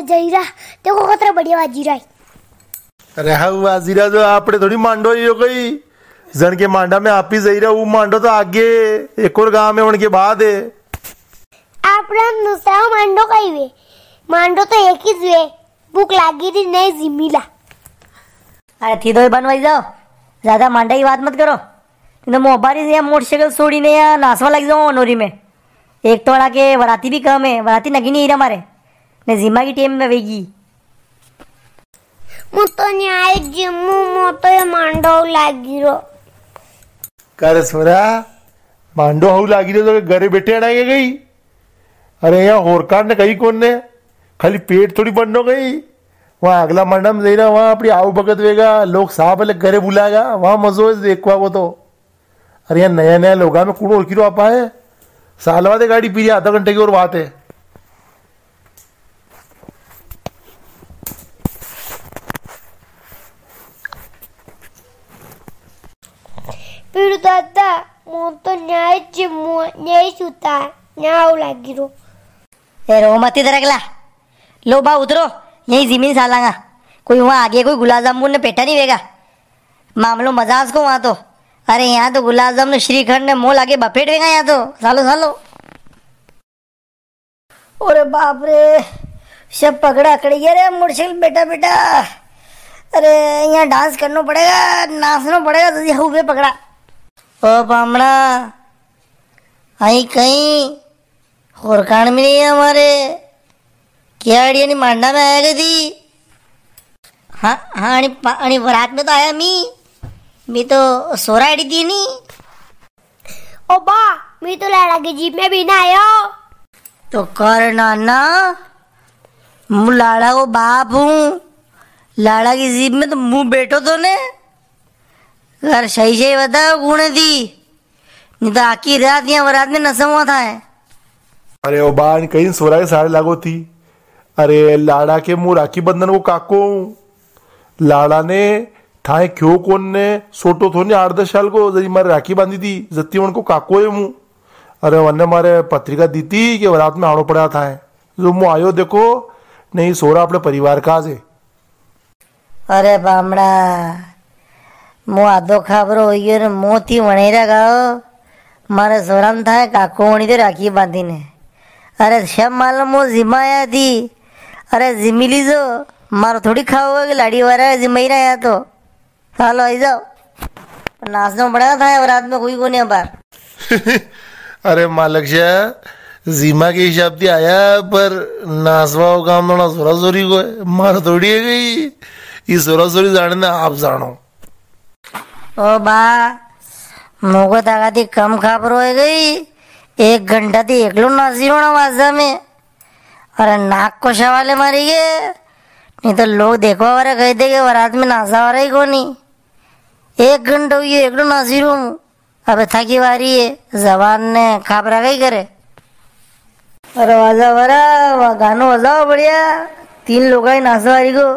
जईरा देखो कितना बढ़िया वाजीरा है। अरे हाँ वाजीरा जो आपने थोड़ी मांडो ही हो गई जन के मांडा में आप ही जईरा वो मांडो तो आगे एक और गांव में उनके बाद है। आपने दूसरा मांडो कहीं वे मांडो तो एक ही वे भूख लगी थी नहीं जिमिला। अरे थी तो बनवाई जाओ ज्यादा मांडा की बात मत करो तो मोबाइल या मोटरसाइकिल छोड़ी ने या नासवा लग जाओ नोरी में। एक तो के वराती भी कम है वराती नगी नहीं हमारे ने जिम्मा की टीम में वेगी मुतो न्याय जिम्मू मोतो ये मांडो लागिरो करे सोरा मांडो हाउ लागिरो तो घरे बैठे अड़ाए गई। अरे यहाँ होरकांड ने कही कौन ने खाली पेट थोड़ी बंद हो गई वहाँ अगला मंडा में देना वहाँ अपनी आव भगत वेगा लोग साहब अलग घरे बुलाएगा वहाँ मजो है देखवा को तो। अरे यहाँ नया नया लोगा में कूड़ो और किरो आपा है साल बाद गाड़ी पी आधा घंटे की और बात है। फिर दादा मो तो न्याय जिम्मू न्याय सुता न्याय लागिरो ए रो मत इधर अगला लो बा उतरो यही जमीन सालांगा कोई वहाँ आगे कोई गुलाब जामुन ने पेटा नहीं वेगा मामलो मजाज को वहाँ तो। अरे यहाँ तो गुलाब जामुन श्रीखंड ने मोल आगे बपेट वेगा यहाँ तो सालो सालो। अरे बाप रे सब पकड़ा अकड़ी रे मुर्शिल बेटा बेटा। अरे यहाँ डांस करना पड़ेगा नाचना पड़ेगा तो हुए पकड़ा। ओ बामड़ा आई कहीं होरकांड में नहीं है हमारे क्या आइडिया नहीं मांडा में आया गई थी। हाँ हाँ अणी रात में तो आया मी तो सोरा आड़ी थी नहीं। ओ बा मी तो लाड़ा की जीप में भी ना आया तो कर नाना मु लाड़ा को बाप हूँ लाड़ा की जीप में तो मुंह बैठो तो ने अगर सही सही बताओ गुणे थी नहीं तो आखिर रात यहाँ रात में नशा हुआ था। अरे ओ बान कहीं सोरा के सारे लागो थी। अरे लाड़ा के मुंह राखी बंधन को काको लाड़ा ने ठाए क्यों कौन ने सोटो थो 8-10 साल को जरी मारे राखी बांधी थी जत्ती उनको काको है मुंह। अरे वन्ने मारे पत्रिका दी थी कि रात में आनो पड़ा था जो मुँह आयो देखो नहीं सोरा अपने परिवार का से। अरे बामड़ा मुँह आधो खबर हो गई मुँह थी वनेरा गाओ मारे सोराम था काको वनी तो राखी बांधी ने। अरे सब मालूम वो जिम्मा आया थी। अरे जिम्मी लीजो मारो थोड़ी खाओगे कि लाड़ी वाला जिम्मे रहा तो चलो आई जाओ नाचना पड़ेगा था रात में कोई को नहीं बार। अरे मालक शाह जिम्मा के हिसाब से आया पर नाचवा काम तो ना सोरा सोरी को मार थोड़ी है गई ये सोरा सोरी जाने ना आप जानो। ओ बा मोको ताकती कम खबर हो गई 1 घंटा थी एकलो नाची ना वाजा में। अरे नाक को शवाले मारी गए नहीं तो लोग देखो वाले कह दे रात में नाचा वाला ही को नहीं। 1 घंटा हुई एकलो नाची रू अब थकी वारी है जवान ने खाबरा गई करे। अरे वाजा वारा गानो बजाओ बढ़िया 3 लोग आई नाचा वारी को।